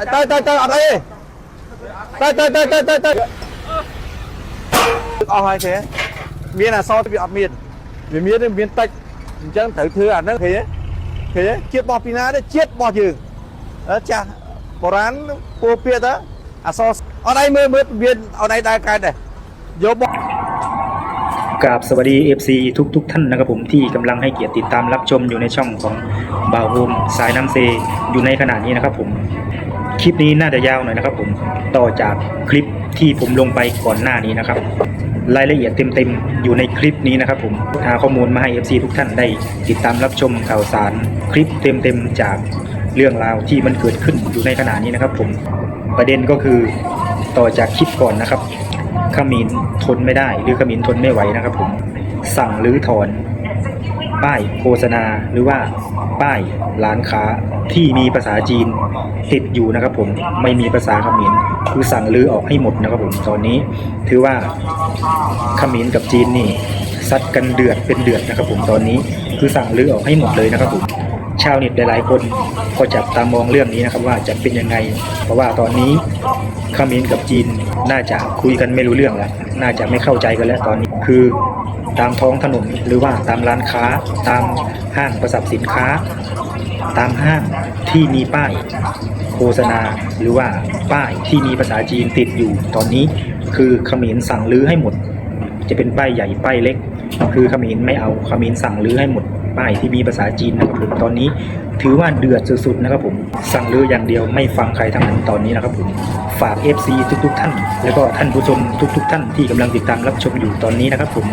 tới ở đây tới hai thế miền là so với miền miền tây chẳng thử thưa anh nó thế chết bò pina đấy chết bò dừng đó cha bò rán cua pia đó so ở đây mới miền ở đây đây cái này vô bò กราบสวัสดี FC ทุกท่านนะครับผมที่กำลังให้เกียรติติดตามรับชมอยู่ในช่องของบ่าวโฮมสายน้ำเซอยู่ในขณะนี้นะครับผมคลิปนี้น่าจะยาวหน่อยนะครับผมต่อจากคลิปที่ผมลงไปก่อนหน้านี้นะครับรายละเอียดเต็มๆอยู่ในคลิปนี้นะครับผมหาข้อมูลมาให้ FC ทุกท่านได้ติดตามรับชมข่าวสารคลิปเต็มๆจากเรื่องราวที่มันเกิดขึ้นอยู่ในขณะนี้นะครับผมประเด็นก็คือต่อจากคลิปก่อนนะครับขมิ้นทนไม่ได้หรือขมิ้นทนไม่ไหวนะครับผมสั่งรื้อถอนป้ายโฆษณาหรือว่าป้ายร้านค้าที่มีภาษาจีนติดอยู่นะครับผมไม่มีภาษาขมิ้นคือสั่งรื้อออกให้หมดนะครับผมตอนนี้ถือว่าขมิ้นกับจีนนี่ซัดกันเดือดเป็นเดือดนะครับผมตอนนี้คือสั่งรื้อออกให้หมดเลยนะครับผมชาวเน็ตหลายๆคนก็จับตามองเรื่องนี้นะครับว่าจะเป็นยังไงเพราะว่าตอนนี้เขมรกับจีนน่าจะคุยกันไม่รู้เรื่องแล้วน่าจะไม่เข้าใจกันแล้วตอนนี้คือตามท้องถนนหรือว่าตามร้านค้าตามห้างประสับสินค้าตามห้างที่มีป้ายโฆษณาหรือว่าป้ายที่มีภาษาจีนติดอยู่ตอนนี้คือเขมรสั่งรื้อให้หมดจะเป็นป้ายใหญ่ป้ายเล็กคือเขมรไม่เอาเขมรสั่งรื้อให้หมดป้ายที่มีภาษาจีนนะครับผมตอนนี้ถือว่าเดือดสุดๆนะครับผมสั่งรื้ออย่างเดียวไม่ฟังใครทั้งนั้นตอนนี้นะครับผมฝาก FC ทุกท่านแล้วก็ท่านผู้ชมทุกท่านที่กำลังติดตามรับชมอยู่ตอนนี้นะครับผม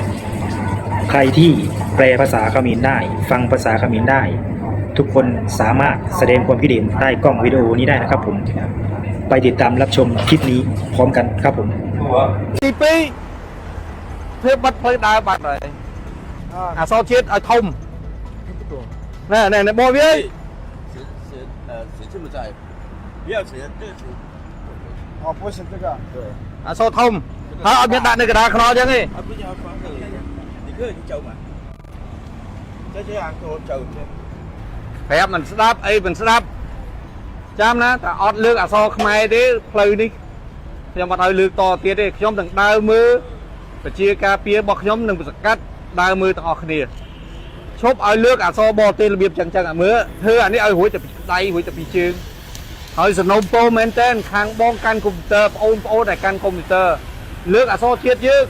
ใครที่แปลภาษาเขมรได้ฟังภาษาเขมรได้ทุกคนสามารถแสดงความคิดเห็นใต้กล้องวิดีโอนี้ได้นะครับผมไปติดตามรับชมคลิปนี้พร้อมกันครับผมទី2ធ្វើបាត់ផ្លូវដើរបាត់ហើយអសរជាតិឲ្យធំណែបងវា写这么在，不要写这个哦，不是这个，对， អសរធំហើយអត់មានដាក់នៅកណ្ដាលខ្នល់អញ្ចឹងទេ不是要放这里，你可以走嘛，这样做走去。ប្រាប់មិនស្ដាប់អីមិនស្ដាប់ចាំណាតែអត់លើកអសរខ្មែរទេផ្លូវនេះខ្ញុំអត់ឲ្យលើកតទៀតទេខ្ញុំទាំងដើរមើលប្រជាការពាររបស់ខ្ញុំនឹងសកាត់ដើរមើលទាំងអស់គ្នាឈប់ឲ្យលើកអសរបរទេសរបៀបចឹងអាមើលធ្វើអានេះឲ្យរួចតែពីដៃរួចតែពីជើងហើយសំណុំពោមែនតើខាងបងកាន់កុំព្យូទ័របងប្អូនដែលកាន់កុំព្យូទ័រលើកអសរជាតិយើង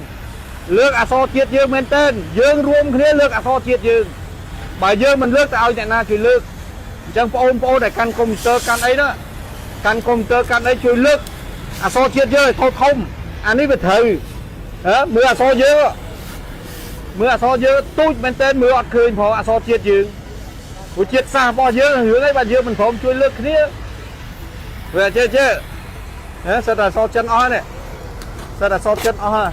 លើកអសរជាតិយើងមែនតើយើងរួមគ្នាលើកអសរជាតិយើងបើយើងមិនលើកទៅឲ្យអ្នកណាជួយលើកអញ្ចឹងបងប្អូនដែលកាន់កុំព្យូទ័រកាន់អីណាកាន់កុំព្យូទ័រកាន់អីជួយលើកអសរជាតិយើងឲ្យធំអានេះវាត្រូវមើលអសរយើងមើលអសរយើងទូចមែនតើមើលអត់ឃើញផងអសរជាតិយើងព្រោះជាតិសាសន៍របស់យើងរឿងអីបាទយើងមិនព្រមជួយលើកគ្នាវាចេះសិតតែអសរចិនអស់នេះសិតតែអសរចិនអស់ហើយ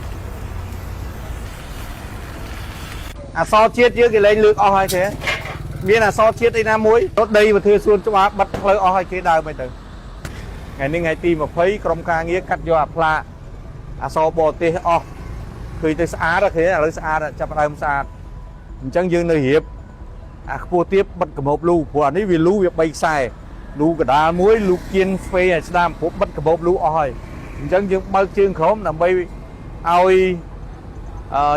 អសរជាតិយើងគេលែងលើកអស់ហើយទេមានអសរជាតិអីណាមួយរត់ដីមកធ្វើសួនច្បារបិទផ្លូវអស់ហើយគេដើរមិនទៅថ្ងៃនេះថ្ងៃទី20ក្រុមការងារកាត់យកអាផ្លាកអសរបរទេសអស់ឃើញទៅស្អាតឃើញឥឡូវស្អាតចាប់ដើមស្អាតអញ្ចឹងយើងនៅរៀបអាខ្ពស់ទៀតបិទកបោបលូព្រោះអានេះវាលូវា3ខ្សែលូកដាលមួយលូគៀនស្វេឲ្យស្ដាមព្រោះបិទកបោបលូអស់ហើយអញ្ចឹងយើងបើកជើងក្រោមដើម្បីឲ្យ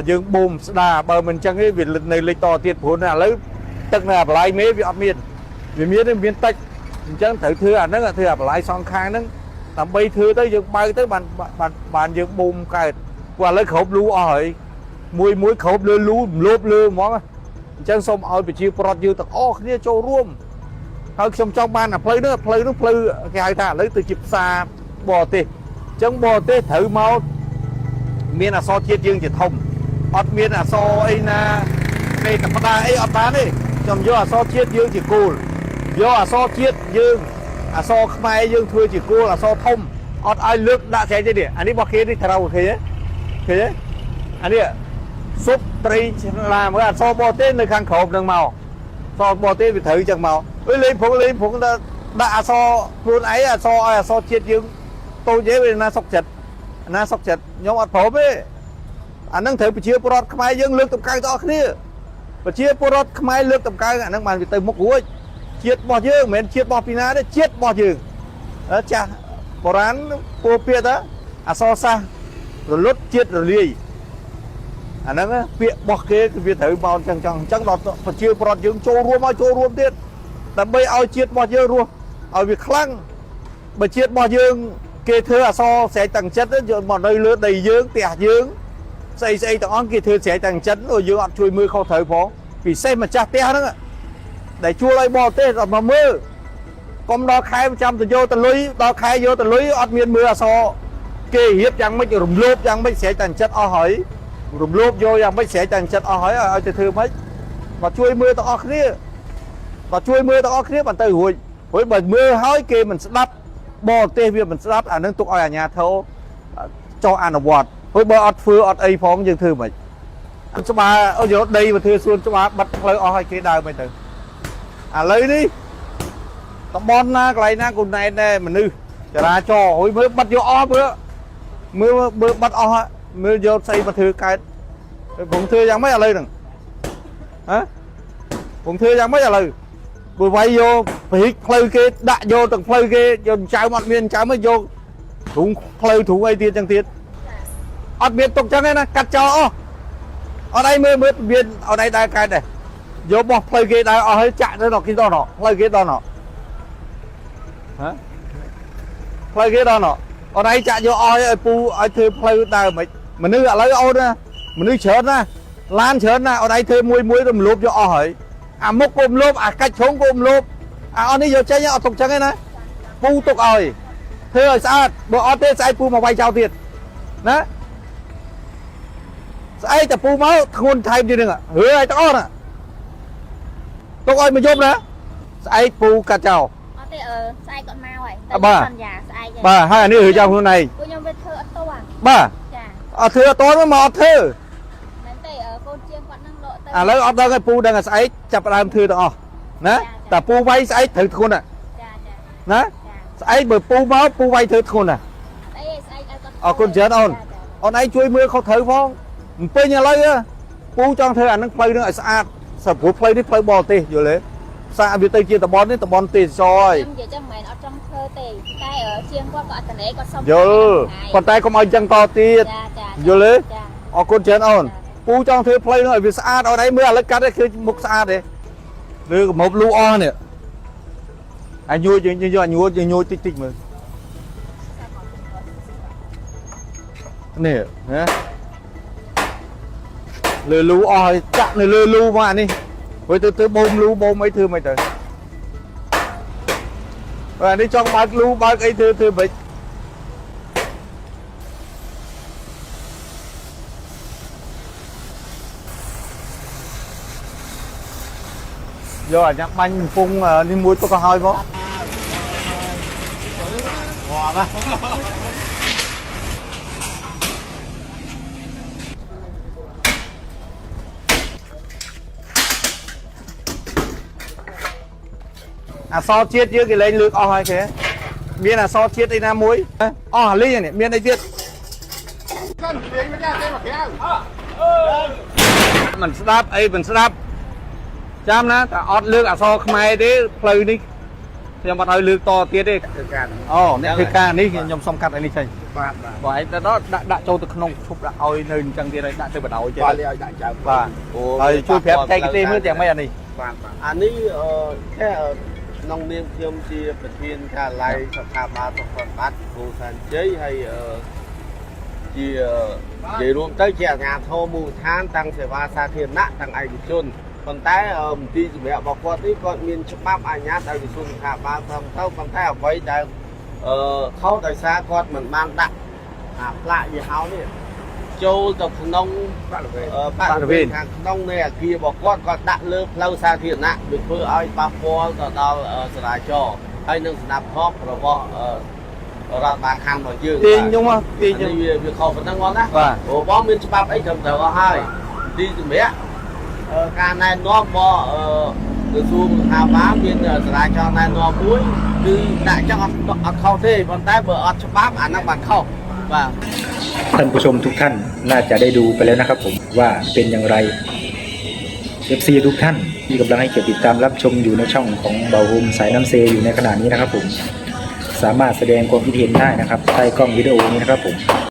យើងបូមស្ដាបើមិនអញ្ចឹងទេវានៅលេខតទៀតព្រោះឥឡូវទឹកនៅអាបន្លាយមេវាអត់មានវាមានតិចអញ្ចឹងត្រូវធ្វើអាហ្នឹងធ្វើអាបន្លាយសងខាងហ្នឹងដើម្បីធ្វើទៅយើងបើកទៅបានយើងបូមកើតព្រោះឥឡូវគ្រប់លូអស់ហើយមួយគ្រប់លើលូលូបលើហ្មងអញ្ចឹងសូមឲ្យប្រជាប្រដ្ឋយើងទាំងអស់គ្នាចូលរួមហើយខ្ញុំចង់បានអាផ្លូវហ្នឹងផ្លូវគេហៅថាឥឡូវទៅជាផ្សារបរទេសអញ្ចឹងបរទេសត្រូវមកមានអសរជាតិយើងជាធំអត់មានអសរអីណាពេលកណ្ដាលអីអត់បានទេខ្ញុំយកអសរជាតិយើងជាគោលយកអសរជាតិយើងអសរខ្មែរយើងធ្វើជាគោលអសរធំអត់ឲ្យលើកដាក់ស្រែកទេនេះអានេះរបស់គេនេះត្រូវឃើញទេអានេះសុបត្រីឆ្លាមើលអសរបរទេសនៅខាងក្រោមនឹងមកអសរបរទេសវាត្រូវចឹងមកលេងព្រងដាក់អសរខ្លួនឯងអសរឲ្យអសរជាតិយើងតូចទេវាណាសុកចិត្តខ្ញុំអត់ព្រមទេអានឹងត្រូវប្រជាពលរដ្ឋខ្មែរយើងលើកតម្កើងទាំងអស់គ្នាប្រជាពលរដ្ឋខ្មែរលើកតម្កើងអានឹងបានវាទៅមុខរួចជាតិរបស់យើងមិនមែនជាតិរបស់ពីណាទេជាតិរបស់យើង ចាស់បុរាណពោពាក្យទៅអសរសាស្ត្ររលត់ជាតិរលាយអាហ្នឹងពាក្យរបស់គេគឺវាត្រូវមកអញ្ចឹងដល់ប្រជាប្រដ្ឋយើងចូលរួមមកចូលរួមទៀតដើម្បីឲ្យជាតិរបស់យើងរស់ឲ្យវាខ្លាំងបើជាតិរបស់យើងគេធ្វើអសរស្រែកតាំងចិត្តយកមកនៅលើដីយើងផ្ទះយើងស្អីទាំងអស់គេធ្វើស្រែកតាំងចិត្តយើងអត់ជួយមើលខុសត្រូវផងពិសេសម្ចាស់ផ្ទះហ្នឹងដែលជួលឲ្យបរទេសអត់មកមើលកុំដល់ខែចាំទៅយកទៅលុយដល់ខែយកទៅលុយអត់មានមើលអសរគេរៀបយ៉ាងម៉េចរំលោភយ៉ាងម៉េចស្រែកតាំងចិត្តអស់ហើយរំលោភយកយ៉ាងម៉េចស្រែកតាំងចិត្តអស់ហើយឲ្យទៅធ្វើម៉េចមកជួយមើលទាំងអស់គ្នាមកជួយមើលទាំងអស់គ្នាបានទៅរួចបើមើលហើយគេមិនស្ដាប់បរទេសវាមិនស្ដាប់អានឹងទុកឲ្យអាជ្ញាធរចោះអនុវត្តបើអត់ធ្វើអត់អីផងយើងធ្វើម៉េចច្បារយកដីមកធ្វើសួនច្បារបិទផ្លូវអស់ឲ្យគេដើរមិនទៅឥឡូវនេះតំបន់ណាកន្លែងណាកូនណែនដែរមនុស្សចរាចរណ៍ហួយមើលបិទយកអស់មើលបិទអស់មើលយកស្អីមកធ្វើកើតผมធ្វើយ៉ាងម៉េចឥឡូវហ្នឹងហ៎ผมធ្វើយ៉ាងម៉េចឥឡូវបើវាយយកព្រិចផ្លូវគេដាក់យកទាំងផ្លូវគេយកចៅអត់មានចៅមកយកទ្រូងផ្លូវទ្រូងអីទៀតចឹងទៀតអត់មានទុកចឹងទេណាកាត់ចោលអស់អត់អីមើលមានអត់អីដើរកើតដែរយកបោះផ្លូវគេដើរអស់ហើយចាក់ទៅដល់គេដល់ផ្លូវគេដល់ហ៎ផ្លូវគេដល់អត់អីចាក់យកអស់ឲ្យពូឲ្យធ្វើផ្លូវដើរមិនមនុស្សឥឡូវអូនណាមនុស្សច្រើនណាឡានច្រើនណាអត់អីធ្វើមួយរំលោភយកអស់ហើយអាមុខក៏រំលោភអាកាច់ជ្រុងក៏រំលោភអាអស់នេះយកចេញអត់ទុកចឹងទេណាពូទុកឲ្យធ្វើឲ្យស្អាតបើអត់ទេស្អែកពូមកវាយចោលទៀតណាស្អែកតែពូមកធ្ងន់ថែមទៀតហ្នឹងរឿឲ្យទាំងអស់ណាទុកឲ្យមកយប់ណាស្អែកពូកាត់ចោលអត់ទេស្អែកគាត់មកហើយបាទសន្យាស្អែកបាទហើយអានេះរឿងចោលខ្លួនឯងពួកខ្ញុំវាធ្វើអត់ទាន់បាទចាអត់ធ្វើអត់ទាន់មកអត់ធ្វើមែនទេកូនជាងគាត់នឹងដកទៅឥឡូវអត់ដឹងឲ្យពូដឹងឲ្យស្អែកចាប់ដើមធ្វើទាំងអស់ណាតែពូវាយស្អែកត្រូវធ្ងន់ណាណាស្អែកបើពូមកពូវាយធ្វើធ្ងន់ណាអីស្អែកឲ្យគាត់អរគុណច្រើនអូនឯងជួយមើលខុសត្រូវផងមិនពេញឥឡូវពូចង់ធ្វើអានឹងផ្លូវនឹងឲ្យស្អាតសម្រាប់ផ្លូវនេះផ្លូវបរទេសយល់ទេសាកវាទៅជាតំបន់នេះតំបន់ទេសចរហើយខ្ញុំនិយាយចឹងមិនមែនអត់ចង់ធ្វើទេតែជាងគាត់ក៏អត់តនេគាត់សុំយល់ប៉ុន្តែកុំឲ្យចឹងតទៀតយល់ទេអរគុណច្រើនអូនពូចង់ធ្វើផ្លូវនោះឲ្យវាស្អាតអូនឯងមើលឥឡូវកាត់ឃើញមុខស្អាតទេលើកមុំលូអស់នេះអាញួយយើងយកញួយតិចមើលនេះណាលើលូអស់ហើយចាក់នៅលើលូមកអានេះហើយទៅបូមលូបូមអីធ្វើមិនទៅអានេះចង់បើកលូបើកអីធ្វើមិនយកអាញ៉ាំបាញ់កំពុងនេះមួយទុកឲ្យមកវ៉ាបាទអសរជាតិយើងគេលែងលើកអស់ហើយគេមានអសរជាតិអីណាមួយអស់លីងនេះមានអីទៀតមិនស្ដាប់អីមិនស្ដាប់ចាំណាតែអត់លើកអសរខ្មែរទេផ្លូវនេះខ្ញុំអត់ឲ្យលើកតទៀតទេអូអ្នកធ្វើការនេះខ្ញុំសុំកាត់ឲ្យនេះចេញបាទបើឯងទៅដល់ដាក់ចូលទៅក្នុងឈប់ដាក់ឲ្យនៅអញ្ចឹងទៀតហើយដាក់ទៅបដ ாய் ចេះបាទឲ្យដាក់ចៅបាទហើយជួយប្រាប់ចែកទេមើលទាំងម៉េចអានេះបាទអានេះแค่ក្នុងនាមខ្ញុំជាប្រធានការិយាល័យស្ថាប័នសុខាភិបាលគ្រូសានជ័យហើយជានិយាយរួមទៅជាអាជ្ញាធរមូលដ្ឋានទាំងសេវាសាធារណៈទាំងឯកជនប៉ុន្តែមន្ទីរសម្រាប់របស់គាត់នេះគាត់មានច្បាប់អាជ្ញាឲ្យក្រសួងសុខាភិបាលធ្វើទៅប៉ុន្តែអ្វីដែលខុសដោយសារគាត់មិនបានដាក់អាផ្លាកយីហោនេះចូលទៅក្នុងបរិវេណខាងក្នុងនៃអាគាររបស់គាត់ដាក់លើផ្លូវសាធារណៈវាធ្វើឲ្យប៉ះពាល់ទៅដល់ចរាចរណ៍ហើយនឹងសណ្ដាប់ធ្នាប់របស់រដ្ឋបាលខណ្ឌរបស់យើងទាញខ្ញុំទាញខ្ញុំវាខុសប៉ុណ្ណឹងគាត់ណាព្រោះបងមានច្បាប់អីត្រឹមត្រូវអស់ហើយទីសម្រាប់ការណែនាំរបស់ក្រសួងសុខាភិបាលមានចរាចរណ៍ណែនាំមួយគឺដាក់ចឹងអត់ខុសទេប៉ុន្តែបើអត់ច្បាប់អាហ្នឹងបានខុសបាទท่านผู้ชมทุกท่านน่าจะได้ดูไปแล้วนะครับผมว่าเป็นอย่างไร FC ทุกท่านที่กำลังให้เกียรติติดตามรับชมอยู่ในช่องของเบาโฮมสายน้ำเซอยู่ในขณะนี้นะครับผม สามารถแสดงความคิดเห็นได้นะครับใต้กล้องวิดีโอนี้นะครับผม